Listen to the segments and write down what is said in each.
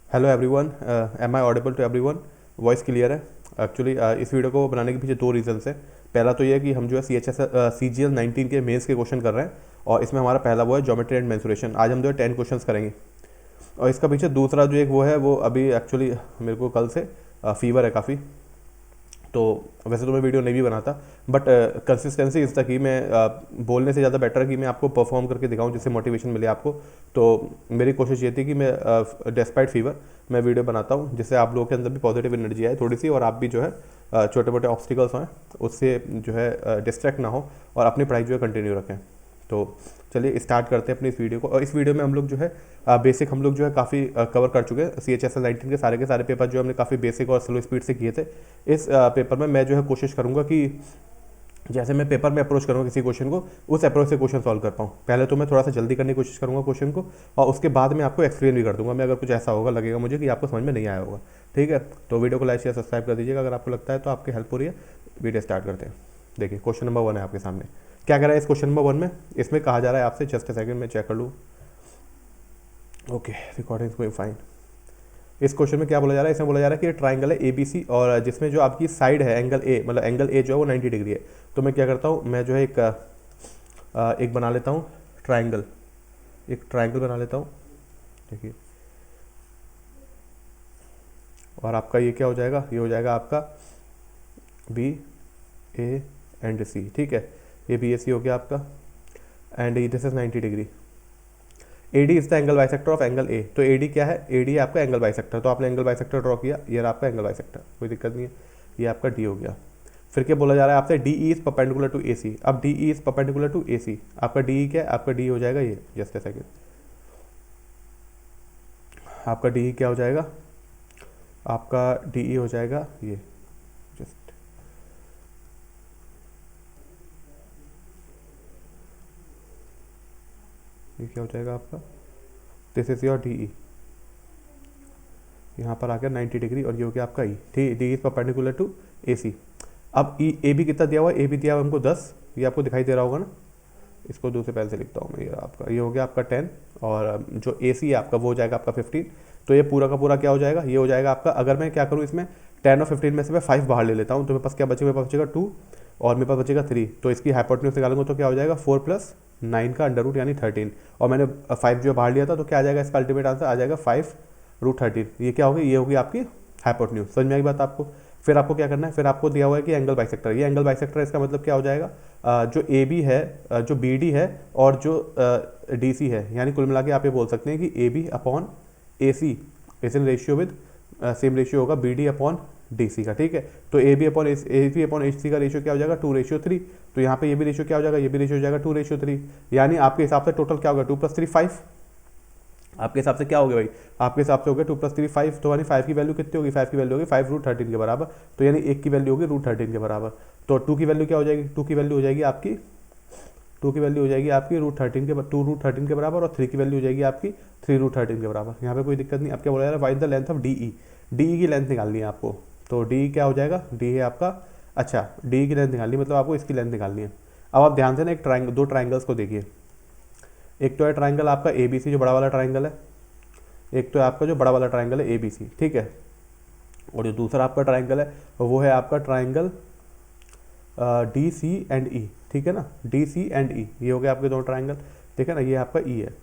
Hello everyone, am I audible to everyone? Voice clear है? Actually इस video को बनाने के पीछे दो रीजंस है। पहला तो ये है कि हम जो है CGL 19 के मेंस के क्वेश्चन कर रहे हैं और इसमें हमारा पहला वो है ज्योमेट्री एंड मेंसुरेशन। आज हम जो है 10 क्वेश्चंस करेंगे। और इसका पीछे दूसरा जो एक वो है, वो अभी एक्चुअली मेरे को कल से फीवर है काफ़ी। तो वैसे तो मैं वीडियो नहीं भी बनाता, बट कंसिस्टेंसी इस तक कि मैं बोलने से ज़्यादा बेटर है कि मैं आपको परफॉर्म करके दिखाऊं जिससे मोटिवेशन मिले आपको। तो मेरी कोशिश ये थी कि मैं डेस्पाइट फीवर मैं वीडियो बनाता हूं जिससे आप लोगों के अंदर भी पॉजिटिव एनर्जी आए थोड़ी सी, और आप भी जो है छोटे मोटे ऑब्स्टिकल्स हैं उससे जो है डिस्ट्रैक्ट ना हो और अपनी पढ़ाई जो है कंटिन्यू रखें। तो चलिए स्टार्ट करते हैं अपनी इस वीडियो को। और इस वीडियो में हम लोग जो है बेसिक हम लोग जो है काफ़ी कवर कर चुके हैं। CHSL 19 के सारे पेपर जो हमने काफ़ी बेसिक और स्लो स्पीड से किए थे। इस पेपर में मैं जो है कोशिश करूँगा कि जैसे मैं पेपर में अप्रोच करूँगा किसी क्वेश्चन को, उस अप्रोच से क्वेश्चन सॉल्व कर पाऊँ। पहले तो मैं थोड़ा सा जल्दी करने की कोशिश करूँगा क्वेश्चन को, और उसके बाद मैं आपको एक्सप्लेन भी कर दूंगा मैं, अगर कुछ ऐसा होगा लगेगा मुझे कि आपको समझ में नहीं आया होगा। ठीक है, तो वीडियो को लाइक शेयर सब्सक्राइब कर दीजिएगा अगर आपको लगता है तो आपकी हेल्प हो रही है। वीडियो स्टार्ट करते हैं। देखिए क्वेश्चन नंबर 1 है आपके सामने। क्या कह रहा है इस क्वेश्चन नंबर 1 में? इसमें कहा जा रहा है आपसे, जस्ट अ सेकंड में चेक कर लूँ। Okay, recording going fine. इस क्वेश्चन में क्या बोला जा रहा है? इसमें बोला जा रहा है कि ट्राइंगल है ABC और जिसमें जो आपकी साइड है एंगल A, मतलब एंगल A जो है वो 90 डिग्री है। तो मैं क्या करता हूँ, मैं जो है एक बना लेता हूँ ट्राइंगल, एक ट्राइंगल बना लेता हूँ। देखिए, और आपका ये क्या हो जाएगा? ये हो जाएगा आपका BA एंड C। ठीक है, ये BAC हो गया आपका, and this is 90 degree. AD is the angle bisector of angle A। तो AD क्या है? AD है आपका एंगल बाइसेक्टर। तो आपने एंगल बाइसेक्टर ड्रॉ किया, ये रहा आपका एंगल बाइसेक्टर, कोई दिक्कत नहीं है। ये आपका D हो गया। फिर क्या बोला जा रहा है आपसे? DE is perpendicular to AC। अब DE is perpendicular to AC, आपका DE क्या है? आपका DE हो जाएगा ये, जस्ट अ सेकेंड, आपका DE क्या हो जाएगा? आपका DE हो जाएगा ये, जस्ट ये क्या हो जाएगा आपका? This is your DE। यहाँ पर आ गया 90 डिग्री, और ये हो गया आपका E। ठीक, D is perpendicular to AC। अब AB कितना दिया हुआ है? AB दिया हुआ हमको 10, ये आपको दिखाई दे रहा होगा ना। इसको दूसरे पेन से लिखता हूँ मैं। ये आपका, ये हो गया आपका 10, और जो AC है आपका वो हो जाएगा आपका 15। तो ये पूरा का पूरा क्या हो जाएगा? ये हो जाएगा आपका, अगर मैं क्या करूँ इसमें 10 और 15 में से मैं 5 बाहर ले लेता हूँ तो मेरे पास क्या बचेगा? मेरे पास बचेगा 2, और मेरे पास बचेगा 3। तो इसकी हाइपोटेन्यूज निकालूंगा तो क्या हो जाएगा? 4 + 9 का अंडर रूट यानी 13। और मैंने 5 जो बाहर लिया था, तो क्या आ जाएगा? इसका अल्टीमेट आंसर आ जाएगा 5√13। ये क्या होगी? ये होगी आपकी हाइपोटेन्यूज। समझ में आई बात आपको? फिर आपको क्या करना है? फिर आपको दिया हुआ है कि एंगल बाइसेक्टर, ये एंगल बाइसेक्टर, इसका मतलब क्या हो जाएगा? जो AB है, जो BD है, और जो DC है, यानी कुल मिला के आप ये बोल सकते हैं कि AB/AC is in ratio with, same ratio होगा BD/DC का। ठीक है, तो AB/AC का रेशियो क्या हो जाएगा? 2:3। तो यहाँ पे ये भी रेशियो क्या हो जाएगा? ये भी रेशियो हो जाएगा 2:3। यानी आपके हिसाब से टोटल क्या होगा? 2 + 3 5। आपके हिसाब से क्या हो गया भाई? आपके हिसाब से हो गया 2 + 3 5। तो यानी 5 की वैल्यू कितनी होगी? 5 की वैल्यू होगी 5√13 के बराबर। तो यानी 1 की वैल्यू होगी √13 के बराबर। तो 2 की वैल्यू क्या हो जाएगी? 2 की वैल्यू हो जाएगी आपकी, 2 की वैल्यू हो जाएगी आपकी √13 के बराबर, और 3 की वैल्यू हो जाएगी आपकी 3√13 के बराबर। यहाँ पे कोई दिक्कत नहीं। अब क्या बोला जा रहा है? Find the length of DE। DE की लेंथ निकालनी है आपको। तो DE क्या हो जाएगा? DE है आपका, अच्छा DE की लेंथ निकालनी है, मतलब आपको इसकी लेंथ निकालनी है। अब आप ध्यान से ना एक ट्राइंगल, दो ट्राइंगल्स को देखिए। एक तो है ट्राइंगल आपका ABC, जो बड़ा वाला ट्राइंगल है। एक तो है आपका जो बड़ा वाला ट्राइंगल है ABC। ठीक है, और जो दूसरा आपका ट्राइंगल है वो है आपका ट्राइंगल DC&E। ठीक है ना, DC&E, ये हो गए आपके दोनों ट्राइंगल। ठीक है ना, ये आपका E है,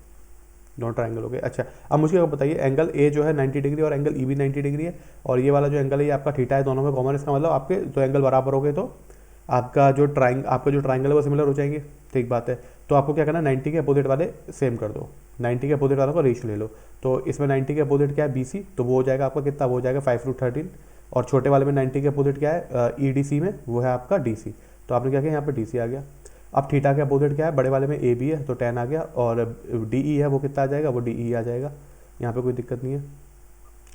दोनों ट्राइंगल हो गए। अच्छा, अब मुझे बताइए, एंगल A जो है 90 डिग्री और एंगल E भी 90 डिग्री है, और ये वाला जो एंगल है ये आपका थीटा है, दोनों में कॉमन। इसका मतलब आपके दो एंगल बराबर हो गए तो आपका जो ट्राइंगल है वो सिमिलर हो जाएंगे। ठीक बात है। तो आपको क्या करना है? 90 के अपोजिट वाले सेम कर दो, 90 के अपोजिट वालों का रेशियो ले लो। तो इसमें 90 के अपोजिट क्या है? BC, तो वो हो जाएगा आपका कितना? वो हो जाएगा 5√13। और छोटे वाले में 90 के अपोजिट क्या है? EDC में वो है आपका DC। तो आपने क्या किया? यहाँ पर DC आ गया। अब थीटा के अपोजिट क्या है? बड़े वाले में AB है तो 10 आ गया, और DE है वो कितना आ जाएगा? वो DE आ जाएगा। यहाँ पे कोई दिक्कत नहीं है।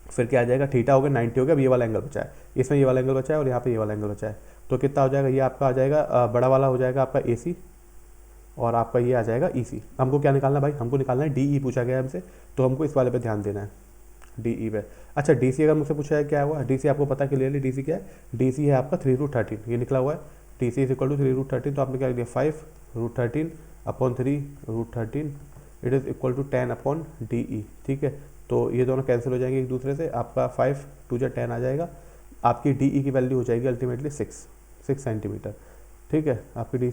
फिर क्या आ जाएगा? थीटा हो गया 90 हो गया। अब ये वाला एंगल बचा है, इसमें ये वाला एंगल बचा है, और यहाँ पे ये वाला एंगल बचा है। तो कितना हो जाएगा? ये आपका आ जाएगा बड़ा वाला हो जाएगा आपका AC, और आपका ये आ जाएगा EC। हमको क्या निकालना है भाई? हमको निकालना है DE, पूछा गया हमसे, तो हमको इस वाले पे ध्यान देना है, DE पे। अच्छा, DC अगर मुझसे पूछा है क्या हुआ? DC आपको पता क्लियरली DC क्या है? DC है आपका 3√13, ये निकला हुआ है। DC इज इक्वल टू 3√13, तो आपने क्या लिया? 5√13 upon 3√13, it is equal to 10/DE। ठीक है, तो ये दोनों कैंसिल हो जाएंगे एक दूसरे से, आपका 5 2 जा 10 आ जाएगा। आपकी डी की वैल्यू हो जाएगी अल्टीमेटली 6 सेंटीमीटर। ठीक है, आपकी डी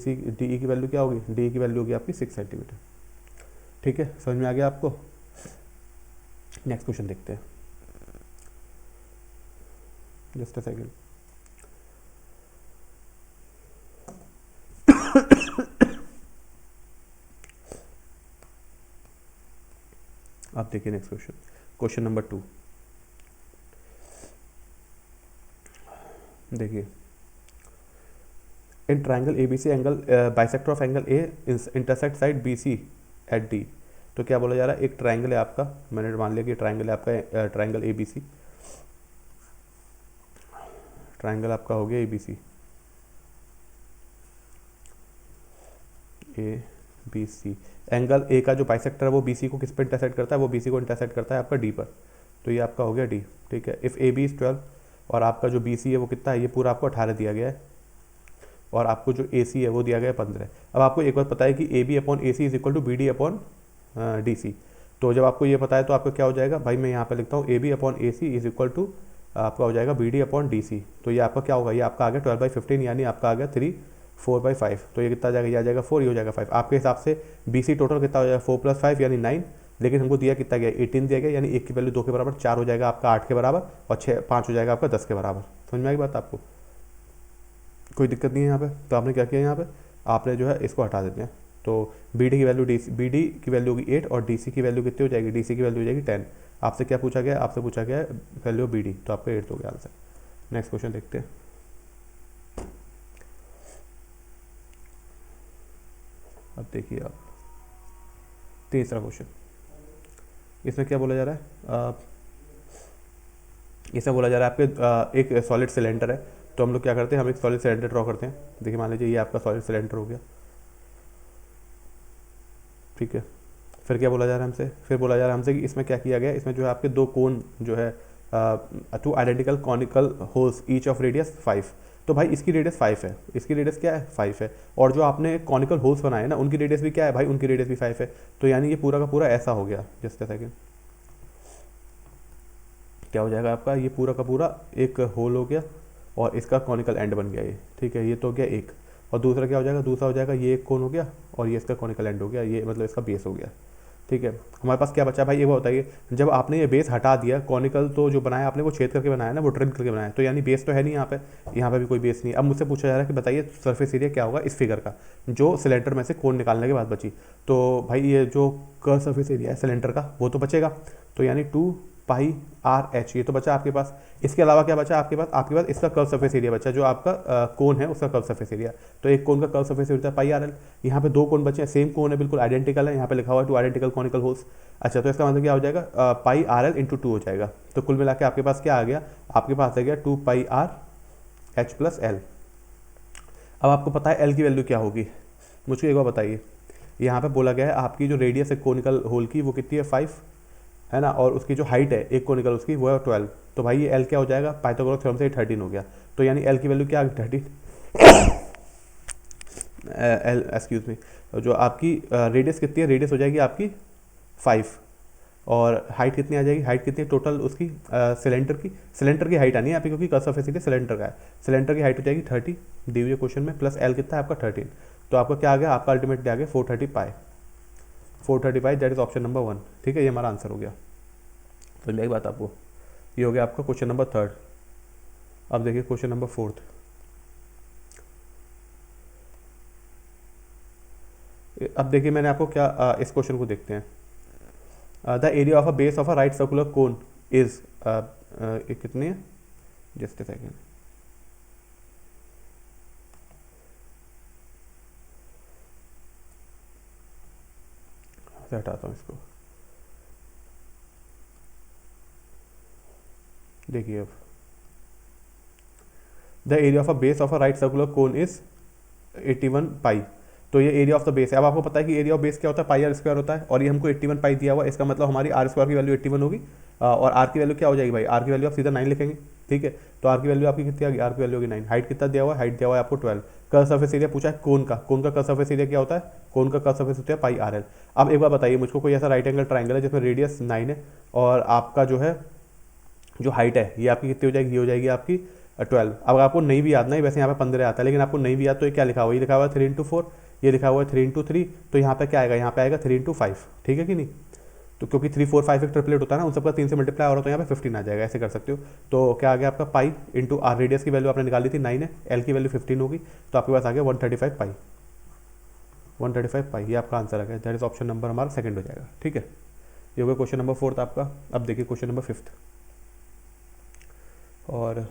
की वैल्यू क्या होगी, डी की वैल्यू होगी आपकी 6 सेंटीमीटर। ठीक है, समझ में आ गया आपको। नेक्स्ट क्वेश्चन देखते हैं, जस्ट अ सेकेंड। आप देखिए नेक्स्ट क्वेश्चन, क्वेश्चन नंबर 2। देखिए, in triangle ABC angle bisector of angle A intersect side BC at D। तो क्या बोला जा रहा है, एक ट्राइंगल है आपका, मैंने मान लिया कि ट्राइंगल है आपका, ट्राइंगल ABC, ट्राइंगल आपका हो गया ABC, ABC। एंगल ए का जो बाइसेक्टर है वो BC को किस पे इंटरसेक्ट करता है, वो BC को इंटरसेक्ट करता है आपका D पर। तो ये आपका हो गया D। ठीक है, इफ़ AB इज 12 और आपका जो BC है वो कितना है, ये पूरा आपको 18 दिया गया है, और आपको जो AC है वो दिया गया है 15। अब आपको एक बात पता है कि AB upon AC is equal to BD upon DC। तो जब आपको ये पता है तो आपका क्या हो जाएगा भाई, मैं यहाँ पे लिखता हूँ AB upon AC is equal to आपका हो जाएगा BD अपॉन DC। तो ये आपका क्या होगा, ये आपका आ गया 12/15, यानी आपका आ गया 3 4/5। तो ये कितना आ जाएगा, ये आ जाएगा 4, ये हो जाएगा 5। आपके हिसाब से BC टोटल कितना हो जाएगा 4 + 5 यानी 9, लेकिन हमको दिया कितना गया 18 दिया गया, यानी 1 की वैल्यू 2 के बराबर, 4 हो जाएगा आपका 8 के बराबर, और 5 हो जाएगा आपका 10 के बराबर। समझ में आई बात आपको, कोई दिक्कत नहीं है यहाँ पे। तो आपने क्या किया, यहाँ पे आपने जो है इसको हटा देते हैं। तो BD की वैल्यू BD की वैल्यू होगी 8 और DC की वैल्यू कितनी हो जाएगी, DC की वैल्यू हो जाएगी 10। आपसे क्या पूछा गया, आपसे पूछा गया है वैल्यू BD, तो आपका 8 हो गया आंसर। नेक्स्ट क्वेश्चन देखते हैं। अब देखिए आप तीसरा क्वेश्चन, इसमें क्या बोला जा रहा है, इसमें बोला जा रहा है आपके एक सॉलिड सिलेंडर है। तो हम लोग क्या करते हैं, हम एक सॉलिड सिलेंडर ड्रॉ करते हैं। देखिए मान लीजिए ये आपका सॉलिड सिलेंडर हो गया। ठीक है, फिर क्या बोला जा रहा है हमसे, फिर बोला जा रहा है हमसे कि इसमें क्या किया गया, इसमें जो है आपके दो कोन जो है 2 identical conical holes each of radius 5। तो भाई इसकी रेडियस 5 है, इसकी रेडियस क्या है 5 है, और जो आपने कॉनिकल होल्स बनाए ना उनकी रेडियस भी क्या है भाई, उनकी रेडियस भी 5 है। तो यानी ये पूरा का पूरा ऐसा हो गया, जस्ट अ सेकंड, क्या हो जाएगा आपका, ये पूरा का पूरा एक होल हो गया और इसका कॉनिकल एंड बन गया ये। ठीक है, ये तो हो गया एक, और दूसरा क्या हो जाएगा, दूसरा हो जाएगा ये एक कोन हो गया और ये इसका कॉनिकल एंड हो गया, ये मतलब इसका बेस हो गया। ठीक है, हमारे पास क्या बचा भाई, ये वो बताइए, जब आपने ये बेस हटा दिया, कॉनिकल तो जो बनाया आपने वो छेद करके बनाया ना, वो ट्रिम करके बनाया, तो यानी बेस तो है नहीं यहाँ पे भी कोई बेस नहीं। अब मुझसे पूछा जा रहा है कि बताइए सरफेस एरिया क्या होगा इस फिगर का, जो सिलेंडर में से कोन निकालने के बाद बची। तो भाई ये जो कर्व सरफेस एरिया है सिलेंडर का वो तो बचेगा, तो यानी 2πr/h ये तो बचा आपके पास। इसके अलावा क्या बचा आपके पास इसका कर्व सरफेस एरिया बचा, जो आपका कोन है उसका कर्व सरफेस एरिया। तो एक कोन का कर्व सरफेस एरिया πrl। यहाँ पे दो कोन बचे हैं, सेम कोन है, बिल्कुल आइडेंटिकल है, यहाँ पे लिखा हुआ है 2 आइडेंटिकल कॉनिकल होल्स। अच्छा, तो इसका मतलब क्या हो जाएगा, πrl × 2 हो जाएगा। तो कुल मिला के आपके पास क्या आ गया, आपके पास आ गया 2πrh + l। अब आपको पता है l की वैल्यू क्या होगी, मुझको एक बार बताइए। यहाँ पे बोला गया है आपकी जो रेडियस है कोनिकल होल की वो कितनी है 5 है ना, और उसकी जो हाइट है एक कोनिकल उसकी वो है 12। तो भाई ये L क्या हो जाएगा, पाइथागोरस थ्योरम से 13 हो गया। तो यानी L की वैल्यू क्या आ गई 13 L एक्सक्यूज मी, जो आपकी रेडियस कितनी है, रेडियस हो जाएगी आपकी 5, और हाइट कितनी आ जाएगी, हाइट कितनी टोटल उसकी सिलेंडर की हाइट आनी है यहाँ पे, क्योंकि कर्व सरफेस एरिया सिलेंडर का है, सिलेंडर की हाइट हो जाएगी 30 दी हुई क्वेश्चन में, प्लस L कितना है आपका 13। तो आपका क्या आ गया, आपका अल्टीमेटली आ गया 435, दैट इज ऑप्शन नंबर 1। ठीक है, ये हमारा आंसर हो गया। तो मेरी बात आपको, ये हो गया आपका क्वेश्चन नंबर 3। अब देखिए क्वेश्चन नंबर 4। अब देखिए मैंने आपको क्या इस क्वेश्चन को देखते हैं। The area of a base of a right circular cone is कितनी है, जस्ट अ सेकेंड, हटाता हूँ इसको। देखिए अब the area of a base of a right circular cone is 81 पाई। तो ये एरिया ऑफ द बेस है। अब आपको पता है कि एरिया ऑफ बेस क्या होता है, πr² होता है, और ये हमको 81 पाई दिया हुआ है। इसका मतलब हमारी r² की वैल्यू 81 होगी, और r की वैल्यू क्या हो जाएगी भाई, r की वैल्यू आप सीधा 9 लिखेंगे, ठीक है। तो आर की वैल्यू आपकी कितनी आ गई, आर की वैल्यू होगी 9। हाइट कितना दिया हुआ है, हाइट दिया हुआ है आपको 12। कर्व सरफेस एरिया पूछा है कोन का, कोन का कर्व सरफेस एरिया क्या होता है, कोन का कर्व सरफेस होता है पाई आर एल। अब एक बार बताइए मुझको, कोई ऐसा राइट एंगल ट्राइंगल है जिसमें रेडियस 9 है और आपका जो है जो हाइट है ये आपकी कितनी हो जाएगी, ये हो जाएगी आपकी 12। अब आपको नहीं भी याद, नहीं वैसे यहाँ पे 15 आता है, लेकिन आपको नहीं भी याद तो ये क्या लिखा हुआ है, ये लिखा हुआ है 3x4, ये लिखा हुआ है 3x3, तो यहाँ पे क्या आएगा, यहाँ पे आएगा 3x5, ठीक है कि नहीं। तो क्योंकि 3 4 5 एक ट्रिपलेट होता है ना, उन सबका 3 से मल्टीप्लाई हो रहा है, तो यहाँ पे 15 आ जाएगा, ऐसे कर सकते हो। तो क्या आ गया आपका पाई इंटू आर, रेडियस की वैल्यू आपने निकाली थी 9 है, एल की वैल्यू 15 होगी, तो आपके पास आ गया 135 पाई, 135 पाई, ये आपका आंसर आ गया। दैट इज ऑप्शन नंबर हमारा सेकंड हो जाएगा, ठीक है। ये हो गया क्वेश्चन नंबर 4 आपका। अब देखिए क्वेश्चन नंबर 5, और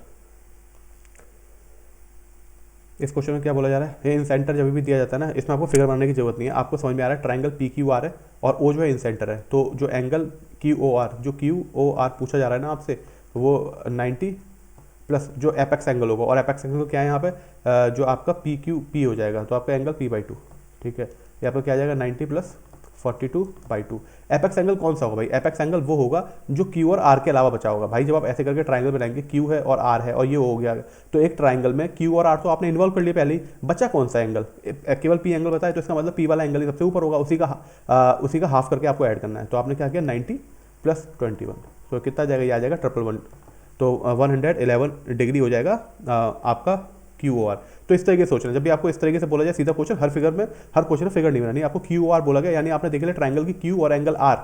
इस क्वेश्चन में क्या बोला जा रहा है, ये इन सेंटर जब भी दिया जाता है ना, इसमें आपको फिगर बनाने की जरूरत नहीं है, आपको समझ में आ रहा है ट्राइंगल पी क्यू आर है और ओ जो है इन सेंटर है, तो जो एंगल क्यू ओ आर, जो क्यू ओ आर पूछा जा रहा है ना आपसे, वो 90 प्लस जो एपेक्स एंगल होगा, और एपेक्स एंगल क्या है यहाँ पे, जो आपका पी क्यू पी हो जाएगा, तो आपका एंगल p/2, ठीक है। यहाँ पर क्या आ जाएगा 90 प्लस 42/2। एपेक्स एंगल कौन सा होगा भाई, एपेक्स एंगल वो होगा जो क्यू और आर के अलावा बचा होगा। भाई जब आप ऐसे करके ट्राइंगल बनाएंगे, क्यू है और आर है और ये हो गया, तो एक ट्राइंगल में क्यू और आर तो आपने इन्वॉल्व कर लिया पहले ही, बचा कौन सा एंगल, केवल पी एंगल बताया, तो इसका मतलब पी वाला एंगल ही सबसे ऊपर होगा, उसी का हाफ करके आपको ऐड करना है। तो आपने क्या किया 90 प्लस 21, तो कितना जाएगा, ये आ जाएगा 111, तो 111 डिग्री हो जाएगा आपका क्यू आर। तो इस तरीके से सोचना, जब भी आपको इस तरीके से बोला जाए सीधा क्वेश्चन, हर फिगर में, हर क्वेश्चन में फिगर नहीं बनानी, आपको क्यू आर बोला गया, यानी आपने देख लिया ट्राइंगल की क्यू और एंगल आर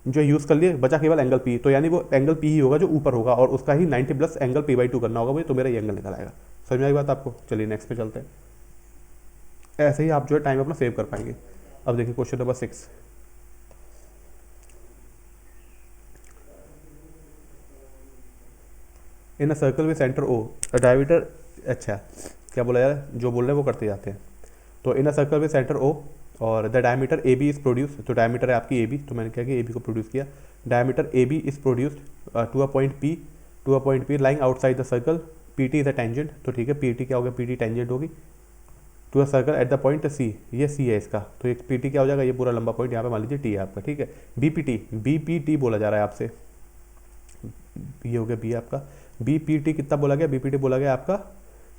जो यूज़ कर लिए, बचा केवल एंगल पी, तो यानी वो एंगल पी ही होगा जो ऊपर होगा, और उसका ही 90 प्लस एंगल p/2 करना होगा मुझे, तो मेरा ये एंगल निकल आएगा। समझ में आई बात आपको। चलिए नेक्स्ट पे चलते हैं, ऐसे ही आप जो है टाइम अपना सेव कर पाएंगे। अब देखिए question number 6, in a circle with centre O diameter, अच्छा क्या बोला यार, जो बोल रहे हैं वो करते जाते हैं। तो in a circle with centre O और the diameter A B is produce, तो डायमीटर है आपकी ए बी, तो मैंने क्या किया ए बी को प्रोड्यूस किया। Diameter A B is produced to a point P lying outside the circle, P T is a tangent, तो ठीक है पी टी क्या होगा, पी टी टेंजेंट होगी to a circle at the point C, ये सी है इसका, तो एक पी टी क्या हो जाएगा, ये पूरा लंबा पॉइंट यहाँ पे मान लीजिए टी है आपका, ठीक है। बी पी टी बोला जा रहा है आपसे, ये हो गया बी आपका, बी पी टी कितना बोला गया, बी पी टी बोला गया आपका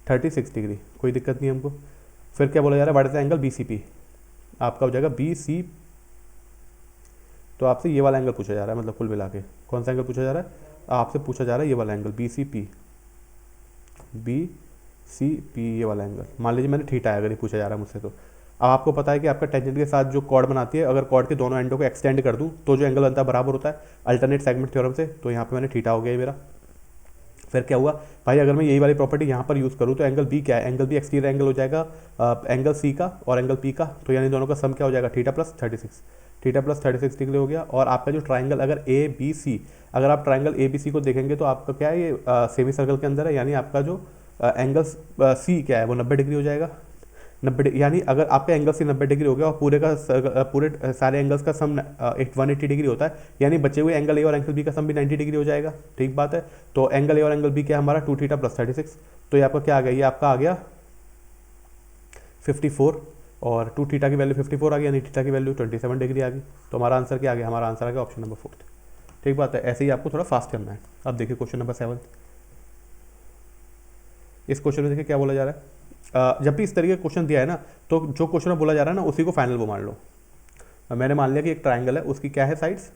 36 डिग्री, कोई दिक्कत नहीं हमको। फिर क्या बोला जा रहा है, what is the angle B C P, आपका हो जाएगा बी सी, तो आपसे ये वाला एंगल पूछा जा रहा है, मतलब कुल मिला के कौन सा एंगल पूछा जा रहा है, आपसे पूछा जा रहा है ये वाला एंगल बी सी पी, ये वाला एंगल। मान लीजिए मैंने थीटा है, अगर ये पूछा जा रहा है मुझसे, तो अब आपको पता है कि आपका टेंजेंट के साथ जो कॉर्ड बनाती है, अगर कॉर्ड के दोनों एंडों को एक्सटेंड कर दूं तो जो एंगल बनता है बराबर होता है अल्टरनेट सेगमेंट थ्योरम से, तो यहाँ पे मैंने थीटा हो गया मेरा। फिर क्या हुआ भाई, अगर मैं यही वाली प्रॉपर्टी यहाँ पर यूज़ करूँ तो एंगल बी क्या है, एंगल बी एक्सटीरियर एंगल हो जाएगा एंगल सी का और एंगल पी का, तो यानी दोनों का सम क्या हो जाएगा, थीटा प्लस 36 डिग्री हो गया। और आपका जो ट्राइंगल अगर ए बी सी, अगर आप ट्राइंगल ए बी सी को देखेंगे तो आपका क्या है, ये सेमी सर्कल के अंदर है, यानी आपका जो एंगल सी क्या है वो 90 डिग्री हो जाएगा। 90, यानी अगर आपका एंगल सी 90 डिग्री हो गया और पूरे सारे एंगल्स का सम 180 डिग्री होता है, यानी बचे हुए एंगल ए और एंगल बी का सम भी 90 डिग्री हो जाएगा, ठीक बात है। तो एंगल ए और एंगल बी क्या है हमारा 2 थीटा प्लस 36, तो ये आपका क्या आ गया, ये आपका आ गया 54, और 2 थीटा की वैल्यू 54 आ गई, यानी थीटा की वैल्यू 27 डिग्री आ गई। तो हमारा आंसर क्या आ गया, हमारा आंसर आ गया ऑप्शन नंबर 4, ठीक बात है। ऐसे ही आपको थोड़ा फास्ट करना है। अब देखिए क्वेश्चन नंबर 7, इस क्वेश्चन में देखिए क्या बोला जा रहा है, जब भी इस तरीके का क्वेश्चन दिया है ना, तो जो क्वेश्चन में बोला जा रहा है ना उसी को फाइनल वो मान लो। मैंने मान लिया कि एक ट्राइंगल है, उसकी क्या है साइड्स,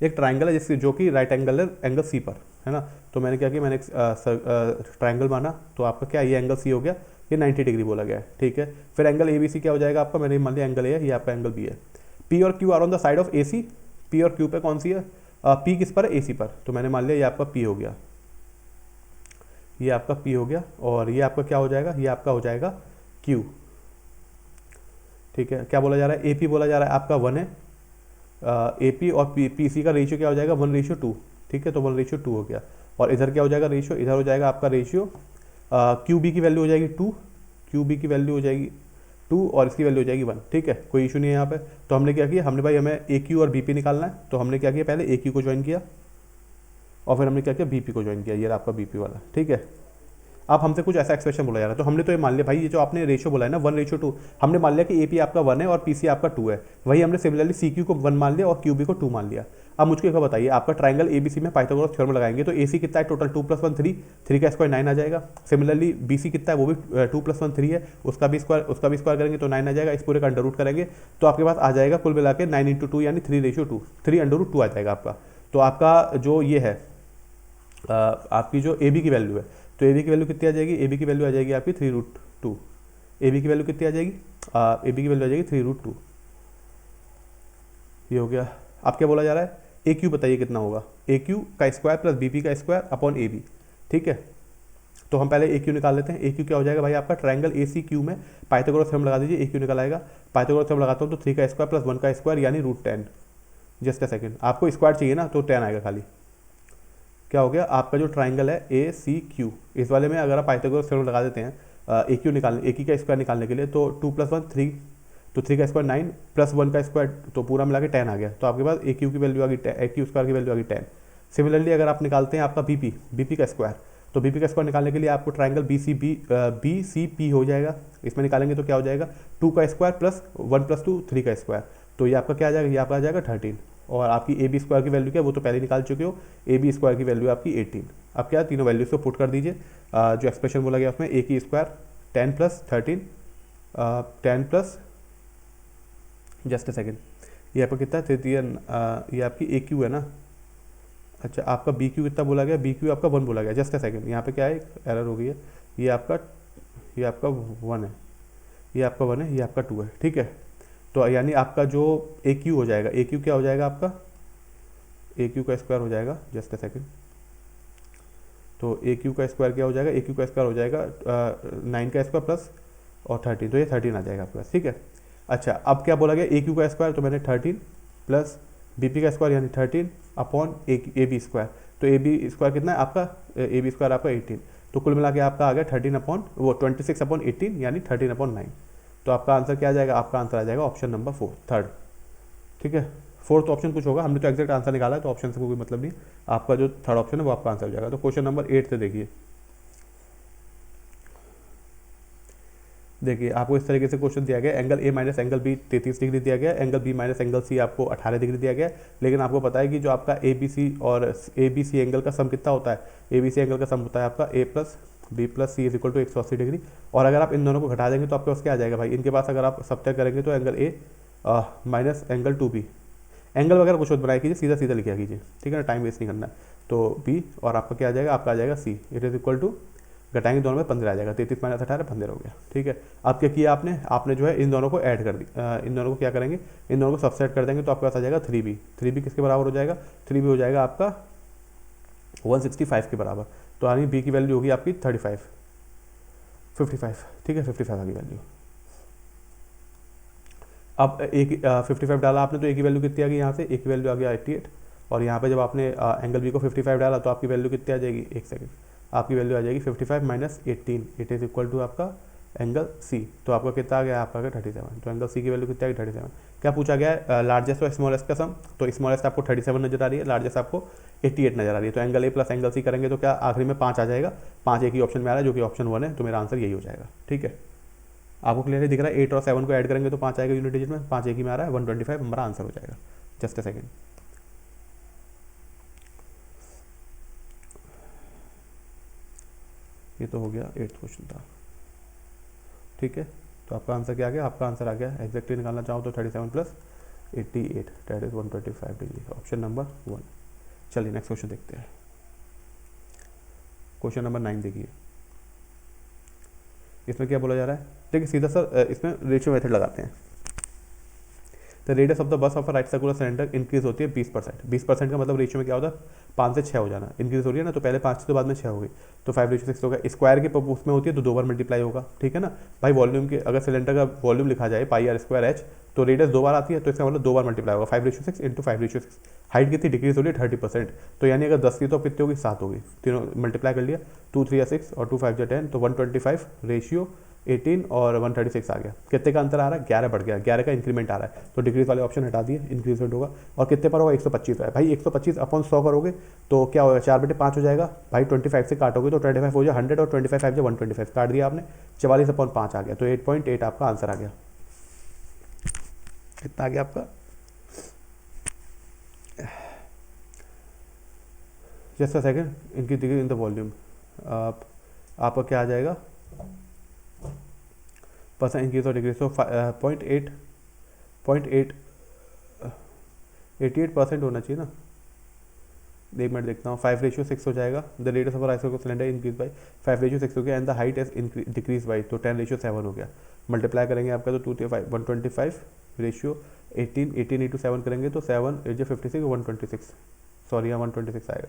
एक ट्राइंगल है जिसकी जो कि राइट एंगल है एंगल सी पर, है ना। तो मैंने क्या किया, मैंने ट्राइंगल माना, तो आपका क्या ये एंगल सी हो गया, ये 90 डिग्री बोला गया है, ठीक है। फिर एंगल ए बी सी क्या हो जाएगा आपका, मैंने मान लिया एंगल ए है, ये आपका एंगल बी है। पी और Q are on the side of A C, P और क्यू पे कौन सी है, पी किस पर है, ए सी पर, तो मैंने मान लिया ये आपका पी हो गया, ये आपका P हो गया, और ये आपका क्या हो जाएगा, ये आपका हो जाएगा Q, ठीक है। क्या बोला जा रहा है, AP बोला जा रहा है आपका 1 है, AP और PC का रेशियो क्या हो जाएगा 1:2, ठीक है, तो 1:2 हो गया। और इधर क्या हो जाएगा रेशियो, इधर हो जाएगा आपका रेशियो QB की वैल्यू हो जाएगी 2, QB की वैल्यू हो जाएगी 2 और इसकी वैल्यू हो जाएगी 1, ठीक है, कोई इशू नहीं है यहाँ पे। तो हमने क्या किया, हमने भाई हमें AQ और BP निकालना है, तो हमने क्या किया, पहले AQ को ज्वाइन किया और फिर हमने क्या किया BP को ज्वाइन किया, ये आपका BP वाला, ठीक है। अब हमसे कुछ ऐसा एक्सप्रेशन बोला जा रहा है, तो हमने तो ये मान लिया भाई, ये जो आपने रेशियो बोला है ना 1:2, हमने मान लिया कि ए पी आपका 1 है और पी सी आपका 2 है। वही हमने सिमिलरली सी क्यू को 1 मान लिया और क्यू बी को 2 मान लिया। अब मुझको एक बताइए, आपका ट्राइंगल ए बी सी में पाइथागोरस थ्योरम लगाएंगे तो ए सी कितना है टोटल, 2 + 1 3, 3 का स्क्वायर 9 आ जाएगा। सिमिलरली बी सी कितना है, वो भी 2 + 1 3 है, उसका भी स्क्वायर करेंगे तो 9 आ जाएगा। इस पूरे का अंडर रूट करेंगे तो आपके पास आ जाएगा कुल मिला के 9 × 2 यानी 3:2, 3√2 आ जाएगा आपका। तो आपका जो ये है आपकी जो ए बी की वैल्यू है, तो ए बी की वैल्यू कितनी आ जाएगी, ए बी की वैल्यू आ जाएगी आपकी 3√2। ए बी की वैल्यू कितनी आ जाएगी, ए बी की वैल्यू आ जाएगी 3√2। ये हो गया। अब क्या बोला जा रहा है, ए क्यू बताइए कितना होगा, ए क्यू का स्क्वायर प्लस बी पी का स्क्वायर अपॉन ए बी। ठीक है, तो हम पहले ए क्यू निकाल लेते हैं। ए क्यू क्या हो जाएगा भाई, आपका ट्राइंगल ए सी क्यू में पाइथागोरस थ्योरम लगा दीजिए, ए क्यू निकल आएगा। पाइथागोरस थ्योरम लगाता हूँ तो 3 का स्क्वायर प्लस 1 का स्क्वायर यानी √10। जस्ट अ सेकंड, आपको स्क्वायर चाहिए ना तो 10 आएगा खाली। क्या हो गया, आपका जो ट्राइंगल है ए सी क्यू, इस वाले में अगर आप पाइथागोरस थ्योरम लगा देते हैं ए क्यू निकालने, ए की का स्क्वायर निकालने के लिए, तो 2 + 1 3, तो 3 का स्क्वायर 9 प्लस 1 का स्क्वायर, तो पूरा मिला के 10 आ गया। तो आपके पास ए क्यू की वैल्यू आ गई, ए क्यू स्क्वायर की वैल्यू आ गई 10। सिमिलरली अगर आप निकालते हैं आपका बी पी का स्क्वायर, तो बी पी का स्क्वायर निकालने के लिए आपको ट्राइंगल बी सी पी हो जाएगा। इसमें निकालेंगे तो क्या हो जाएगा, 2 का स्क्वायर प्लस 1 + 2 3 का स्क्वायर, तो ये आपका क्या आ जाएगा, ये आपका आ जाएगा 13। और आपकी ए बी स्क्वायर की वैल्यू क्या है, वो तो पहले निकाल चुके हो, ए बी स्क्वायर की वैल्यू आपकी 18। अब क्या, तीनों वैल्यूज को पुट कर दीजिए। जो एक्सप्रेशन बोला गया उसमें ए की square 10 + 13, 10 plus, just a second, ये आपका कितना तृतीय, ये आपकी ए क्यू है ना, अच्छा आपका बी क्यू कितना बोला गया, बी क्यू आपका 1 बोला गया। जस्ट अ सेकेंड, यहाँ पे क्या है, एरर हो गई है, ये आपका 1 है, ये आपका 1 है, ये आपका 2 है। ठीक है, तो यानी आपका जो ए क्यू हो जाएगा, ए क्यू क्या हो जाएगा आपका, ए क्यू का स्क्वायर हो जाएगा, जस्ट अ सेकेंड, तो ए क्यू का स्क्वायर क्या हो जाएगा, ए क्यू का स्क्वायर हो जाएगा 9 का स्क्वायर प्लस और 13, तो ये 13 आ जाएगा आपके पास। ठीक है, अच्छा अब क्या बोला गया, ए क्यू का स्क्वायर, तो मैंने 13 प्लस बी पी का स्क्वायर यानी 13 अपॉन ए बी स्क्वायर, तो ए बी स्क्वायर कितना है आपका, ए बी स्क्वायर आपका 18, तो कुल मिला के आपका आ गया 13 अपॉन वो 26 अपॉन 18 यानी 13 अपॉन 9। तो आपका आंसर क्या आ जाएगा, आपका आंसर आ जाएगा ऑप्शन नंबर 4, थर्ड। ठीक है, फोर्थ ऑप्शन कुछ होगा, हमने तो एग्जैक्ट आंसर निकाला है तो ऑप्शन से कोई मतलब नहीं, आपका जो थर्ड ऑप्शन है वो आपका आंसर हो जाएगा। तो क्वेश्चन नंबर 8 से देखिए आपको इस तरीके से क्वेश्चन दिया गया, angle A minus angle B 33 degree दिया गया, angle B minus angle C आपको 18 डिग्री दिया गया। लेकिन आपको पता है कि जो आपका ए बी सी और ए बी सी एंगल का सम कितना होता है, ए बी सी एंगल का सम होता है आपका A plus B plus C is equal to 180 degree. और अगर आप इन दोनों को घटा देंगे तो आपके पास क्या आ जाएगा भाई, इनके पास अगर आप सब्ट्रैक्ट करेंगे तो एंगल ए माइनस एंगल 2बी, एंगल वगैरह कुछ मत बनाया कीजिए, सीधा सीधा लिखा कीजिए। ठीक है ना, टाइम वेस्ट नहीं करना है। तो बी और आपका क्या आ जाएगा, आपका आ जाएगा सी, इट इज इक्वल टू, घटाएंगे दोनों में 15 आ जाएगा, 33 माइनस 18 15 हो गया। ठीक है, अब क्या किया आपने जो है इन दोनों को ऐड कर दी, इन दोनों को क्या करेंगे, इन दोनों को सबसेट कर देंगे तो आपके पास आ जाएगा 3b। 3b किसके बराबर हो जाएगा, 3b हो जाएगा आपका 165 के बराबर। तो यानी b की वैल्यू होगी आपकी 55। ठीक है, 55 आ गई वैल्यू। अब एक 55 डाला आपने तो ए की वैल्यू कितनी आ गई, यहाँ से ए की वैल्यू आ गया 88, और यहाँ पे जब आपने एंगल बी को 55 डाला तो आपकी वैल्यू कितनी आ जाएगी, एक सेकंड, आपकी वैल्यू आ जाएगी 55 minus 18, it is equal to आपका एंगल सी। तो आपका कितना आ गया, आपका आ गया 37। तो एंगल सी की वैल्यू कितनी आ गई 37। क्या पूछा गया है, लार्जेस्ट और स्मॉलेस्ट का सम, तो स्मॉलेस्ट आपको 37 नजर आ रही है, लार्जेस्ट आपको 88 नजर आ रही है। तो angle A plus angle C करेंगे तो क्या आखिरी में 5 आ जाएगा, 5 एक ही ऑप्शन में आ रहा है जो कि ऑप्शन 1 है, तो मेरा आंसर यही हो जाएगा। ठीक है, आपको क्लियरली दिख रहा है, 8 और 7 को ऐड करेंगे तो 5 आएगा यूनिट डिजिट में, 5 एक ही में आ रहा है, 125 हमारा आंसर हो जाएगा। जस्ट अ सेकेंड, ये तो हो गया 8th क्वेश्चन था। ठीक है, तो आपका आंसर क्या आ गया, आपका आंसर आ गया एग्जैक्टली निकालना चाहो तो 37 plus 88 that is 125 degree, option number 1। चलिए नेक्स्ट क्वेश्चन देखते हैं, क्वेश्चन नंबर 9 देखिए, इसमें क्या बोला जा रहा है। देखिए सीधा सर इसमें रेशियो मेथड लगाते हैं। तो radius of the bus of a right circular cylinder increase होती है 20%। 20% का मतलब रेशियो में क्या होता है, 5 से 6 हो जाना, इंक्रीज हो रही है ना, तो पहले 5 थी तो बाद में 6 हो गई, तो 5:6 होगा। स्क्वायर के उसमें होती है तो 2 बार मल्टीप्लाई होगा। ठीक है ना भाई, वॉल्यूम के अगर सिलेंडर का वॉल्यूम लिखा जाए πr² h, तो रेडियस 2 बार आती है, तो इसका मतलब 2 बार मल्टीप्लाई होगा, 5:6 × 5:6। हाइट कितनी डिक्रीज हो रही है 30%, तो यानी अगर 10 थी तो कितनी होगी, 7 होगी, तीनों मल्टीप्लाई कर लिया, 2 3 6 और 2 5 10, तो 125 रेशियो 18 और 136 आ गया। कितने का अंतर आ रहा है? 11 बढ़ गया, 11 का इंक्रीमेंट आ रहा है, तो डिक्रीज वाले ऑप्शन हटा दिए, इंक्रीजमेंट होगा। और कितने पर होगा? 125 है भाई। 125 अपॉन 100 करोगे तो क्या होगा? 4/5 हो जाएगा भाई। 25 से काटोगे तो 25 हो जाए 100 और 25 5 125 काट दिया आपने, 44/5 आ गया। तो 8.8 आपका आंसर आ गया। कितना आ गया आपका? जस्ट अ सेकंड, इनकी डिग्री इन द वॉल्यूम। आपका क्या आ जाएगा? परसेंट इंक्रीज और डिक्रीज, तो 88% होना चाहिए ना। एक मिनट देखता हूँ। 5:6 हो जाएगा। The radius of isotope cylinder increase by 5:6 हो गया and the height is decrease by, तो 10:7 हो गया। मल्टीप्लाई करेंगे आपका तो 125 18 इंटू 7 करेंगे तो 7 8 56 126, सॉरी यहाँ 126 आएगा।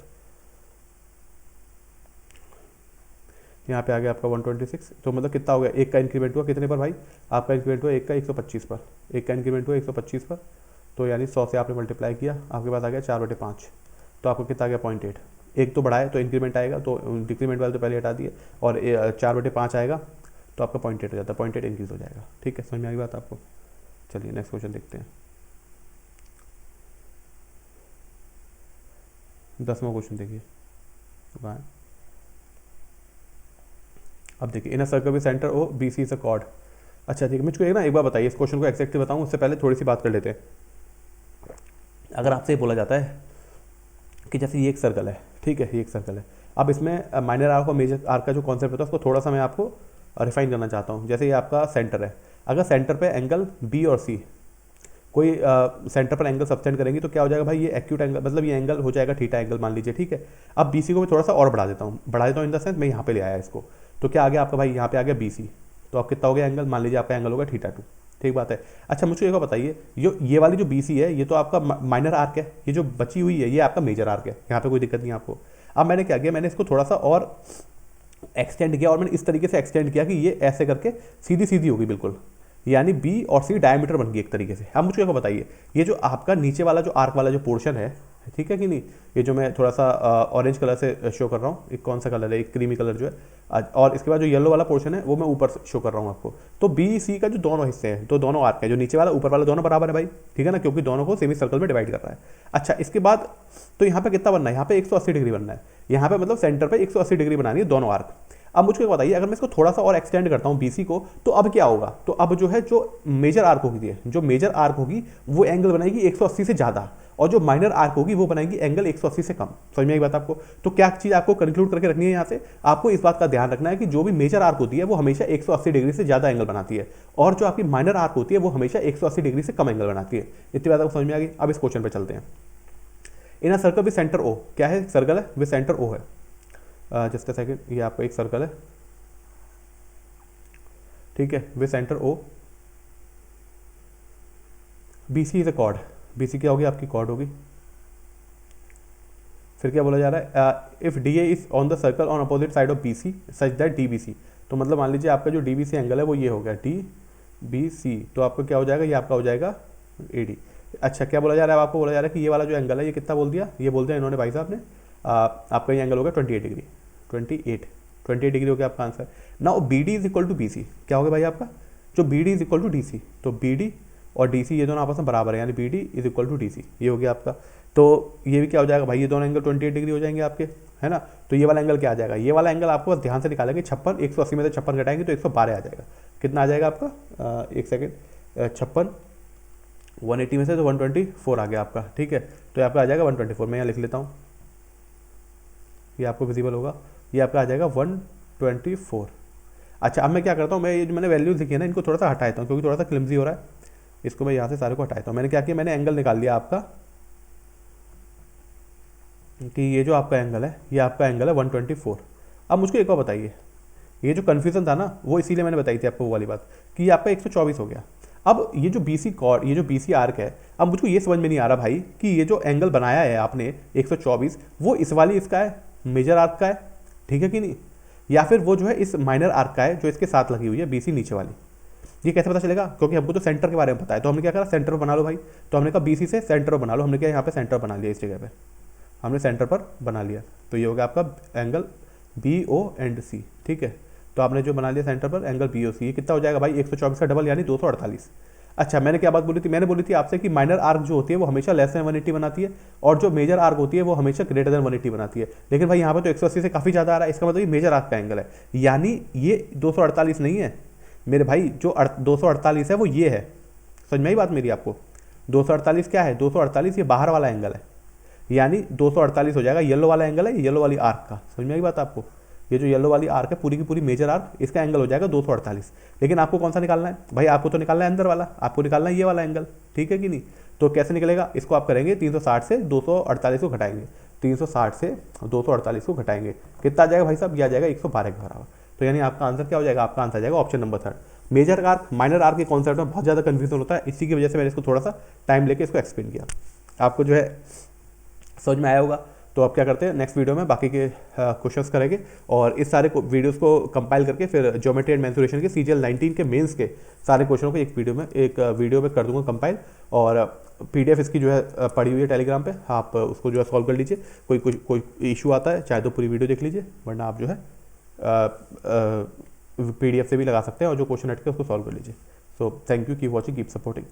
यहाँ पे आ गया आपका 126। तो मतलब कितना हो गया? एक का इंक्रीमेंट हुआ कितने पर भाई? आपका इंक्रीमेंट हुआ एक का 125 पर, एक का इंक्रीमेंट हुआ 125 पर, तो यानी 100 से आपने मल्टीप्लाई किया, आपके पास आ गया 4/5। तो आपको कितना आ गया? 0.8। एक तो बढ़ाए तो इंक्रीमेंट आएगा, तो डिक्रीमेंट वाले तो पहले हटा दिए, और 4/5 आएगा तो आपका 0.8 हो जाता है, 0.8 इंक्रीज हो जाएगा। ठीक है, समझ में आई बात आपको? चलिए नेक्स्ट क्वेश्चन देखते हैं। 10वां क्वेश्चन देखिए। अब देखिए, in a circle with centre O B C is a chord. अच्छा ठीक है, मुझको एक बात बताइए, इस क्वेश्चन को एक्जैक्टली बताऊँ उससे पहले थोड़ी सी बात कर लेते हैं। अगर आपसे ये बोला जाता है कि जैसे ये एक सर्कल है, ठीक है, ये एक सर्कल है, अब इसमें माइनर आर्क और मेजर आर्क का जो कॉन्सेप्ट होता है उसको थोड़ा सा मैं आपको रिफाइन करना चाहता हूँ। जैसे ये आपका सेंटर है, अगर सेंटर पे एंगल बी और सी कोई सेंटर पर एंगल सब्टेंड करेंगे तो क्या हो जाएगा भाई? ये एक्यूट एंगल, मतलब ये एंगल हो जाएगा थीटा एंगल मान लीजिए, ठीक है। अब बी सी को मैं थोड़ा सा और बढ़ा देता हूँ इन द सेंस मैं यहाँ पे ले आया इसको, तो क्या आ गया आपका भाई? यहाँ पे आ गया बी सी, तो अब कितना हो गया एंगल? मान लीजिए आपका एंगल होगा θ2, ठीक बात है। अच्छा मुझे एक बताइए, ये वाली जो बी सी है ये तो आपका माइनर आर्क है, ये जो बची हुई है ये आपका मेजर आर्क है, यहाँ पे कोई दिक्कत नहीं है आपको। अब मैंने क्या किया? मैंने इसको थोड़ा सा और एक्सटेंड किया, और मैंने इस तरीके से एक्सटेंड किया कि ये ऐसे करके सीधी सीधी होगी बिल्कुल, यानी बी और सी डायमीटर बन गई एक तरीके से। अब मुझे एक बताइए, ये जो आपका नीचे वाला जो आर्क वाला जो पोर्शन है, ठीक है कि नहीं, ये जो मैं थोड़ा सा ऑरेंज कलर से शो कर रहा हूँ, एक कौन सा कलर है? एक क्रीमी कलर जो है, और इसके बाद जो येलो वाला पोर्शन है वो मैं ऊपर शो कर रहा हूँ आपको। तो बी सी का जो दोनों हिस्से हैं, तो दोनों आर्क है, जो नीचे वाला ऊपर वाला दोनों बराबर है भाई, ठीक है ना, क्योंकि दोनों को सेमी सर्कल में डिवाइड कर रहा है। अच्छा इसके बाद तो यहाँ पे कितना बनना है? यहाँ पे 180 डिग्री बनना है, यहाँ पे मतलब सेंटर पे 180 डिग्री बनानी है दोनों आर्क। अब मुझको बताइए, अगर मैं इसको थोड़ा सा और एक्सटेंड करता हूँ बीसी को, तो अब क्या होगा? तो अब जो है जो मेजर आर्क होगी, जो मेजर आर्क होगी वो एंगल बनाएगी 180 से ज़्यादा, और जो माइनर आर्क होगी वो बनाएगी एंगल 180 से कम। समझ में आई बात आपको? तो क्या चीज़ आपको कंक्लूड करके रखनी है यहाँ से? आपको इस बात का ध्यान रखना है कि जो भी मेजर आर्क होती है वो हमेशा 180 डिग्री से ज़्यादा एंगल बनाती है, और जो आपकी माइनर आर्क होती है वो हमेशा 180 डिग्री से कम एंगल बनाती है। इतनी बात आपको समझ में आ गई? अब इस क्वेश्चन पर चलते हैं। In a circle with centre O, क्या है? सर्कल है विद सेंटर ओ है। जस्ट अ सेकंड, ये आपका एक सर्कल है, ठीक है, with centre O, B C is a chord. B C क्या होगी? आपकी कॉर्ड होगी। फिर क्या बोला जा रहा है? If D A is on the circle on opposite side of B C such that D B C, तो मतलब मान लीजिए आपका जो डी बी सी एंगल है वो ये हो गया डी बी सी, तो आपका क्या हो जाएगा? ये आपका हो जाएगा ए डी। अच्छा क्या बोला जा रहा है? आपको बोला जा रहा है कि ये वाला जो एंगल है ये कितना बोल दिया? ये बोल दिया इन्होंने भाई साहब ने, आपका ये एंगल होगा 28 डिग्री, 28 डिग्री हो गया आपका answer. Now B D is equal to B C, क्या हो गया भाई आपका? जो B D is equal to D C, तो बी डी और डी सी ये दोनों आपस में बराबर है, यानी B D is equal to D C, ये हो गया आपका। तो ये भी क्या हो जाएगा भाई? ये दोनों एंगल 28 डिग्री हो जाएंगे आपके, है ना। तो ये वाला एंगल क्या आ जाएगा? ये वाला एंगल आपको बस ध्यान से निकालेंगे 56, 180 में से 56 घटाएंगे तो 112 आ जाएगा। कितना आ जाएगा आपका? एक सेकेंड, 56 180 में से तो 124 आ गया आपका, ठीक है। तो ये आपका आ जाएगा 124, मैं यहाँ लिख लेता हूँ, ये आपको विजिबल होगा, ये आपका आ जाएगा 124। अच्छा अब मैं क्या करता हूँ, मैं ये जो मैंने वैल्यूज लिखी है ना इनको थोड़ा सा हटा देता हूँ क्योंकि थोड़ा सा क्लिमजी हो रहा है, इसको मैं यहाँ से सारे को हटाता हूँ। मैंने क्या किया? मैंने एंगल निकाल लिया आपका कि ये जो आपका एंगल है ये आपका एंगल है 124। अब मुझको एक और बताइए, ये जो कन्फ्यूजन था ना वो इसीलिए मैंने बताई थी आपको वो वाली बात कि ये आपका 124 हो गया। अब ये जो बी सी कॉर्ड, ये जो बी सी आर्क है, अब मुझको ये समझ में नहीं आ रहा भाई कि ये जो एंगल बनाया है आपने 124 वो इस वाली इसका है, मेजर आर्क का है, ठीक है कि नहीं, या फिर वो जो है इस माइनर आर्क का है जो इसके साथ लगी हुई है बी सी नीचे वाली। ये कैसे पता चलेगा? क्योंकि हमको तो सेंटर के बारे में पता है, तो हमने क्या करा? सेंटर बना लो भाई। तो हमने कहा बी सी से सेंटर बना लो, हमने क्या यहाँ पे सेंटर बना लिया, इस जगह पे हमने सेंटर पर बना लिया। तो ये हो गया आपका एंगल बी ओ एंड सी, ठीक है। तो आपने जो बना लिया सेंटर पर एंगल BOC, ये कितना हो जाएगा भाई 124 का डबल यानी 248। अच्छा मैंने क्या बात बोली थी, मैंने बोली थी आपसे कि माइनर आर्क जो होती है वो हमेशा लेस देन 180 बनाती है और जो मेजर आर्क होती है वो हमेशा ग्रेटर देन 180 बनाती है। लेकिन भाई यहाँ पे तो 180 से काफ़ी ज़्यादा आ रहा है, इसका मतलब ये मेजर आर्क का एंगल है, यानी ये 248 नहीं है मेरे भाई, जो 248 है वो ये है। समझ में आई बात मेरी आपको? 248 क्या है, 248 ये बाहर वाला एंगल है, यानी 248 हो जाएगा येलो वाला एंगल है, येलो वाली आर्क का। समझ में आई बात आपको? ये जो येलो वाली आर्क है पूरी की पूरी मेजर आर्क, इसका एंगल हो जाएगा 248। लेकिन आपको कौन सा निकालना है भाई? आपको तो निकालना है अंदर वाला, आपको निकालना है ये वाला एंगल, ठीक है कि नहीं? तो कैसे निकलेगा? इसको आप करेंगे 360 से 248 को घटाएंगे, 360 से 248 को घटाएंगे, कितना आ जाएगा भाई साहब? यह आ जाएगा 112 के बराबर। तो यानी आपका आंसर क्या हो जाएगा? आपका आंसर आ जाएगा option number 3। Major arc minor arc के कॉन्सेप्ट में बहुत ज़्यादा कन्फ्यूजन होता है, इसी की वजह से मैंने इसको थोड़ा सा टाइम लेके इसको एक्सप्लेन किया। आपको जो है समझ में आया होगा। तो अब क्या करते हैं, नेक्स्ट वीडियो में बाकी के क्वेश्चंस करेंगे और इस सारे वीडियोस को कंपाइल करके फिर ज्योमेट्री एंड मेंसुरेशन के CGL 19 के मेंस के सारे क्वेश्चनों को एक वीडियो में कर दूंगा कंपाइल, और PDF इसकी जो है पड़ी हुई है टेलीग्राम पे, आप उसको जो है सॉल्व कर लीजिए। कोई इशू आता है चाहे तो पूरी वीडियो देख लीजिए, वरना आप जो है PDF से भी लगा सकते हैं और जो क्वेश्चन अटके उसको सॉल्व कर लीजिए। So thank you, keep watching, keep supporting.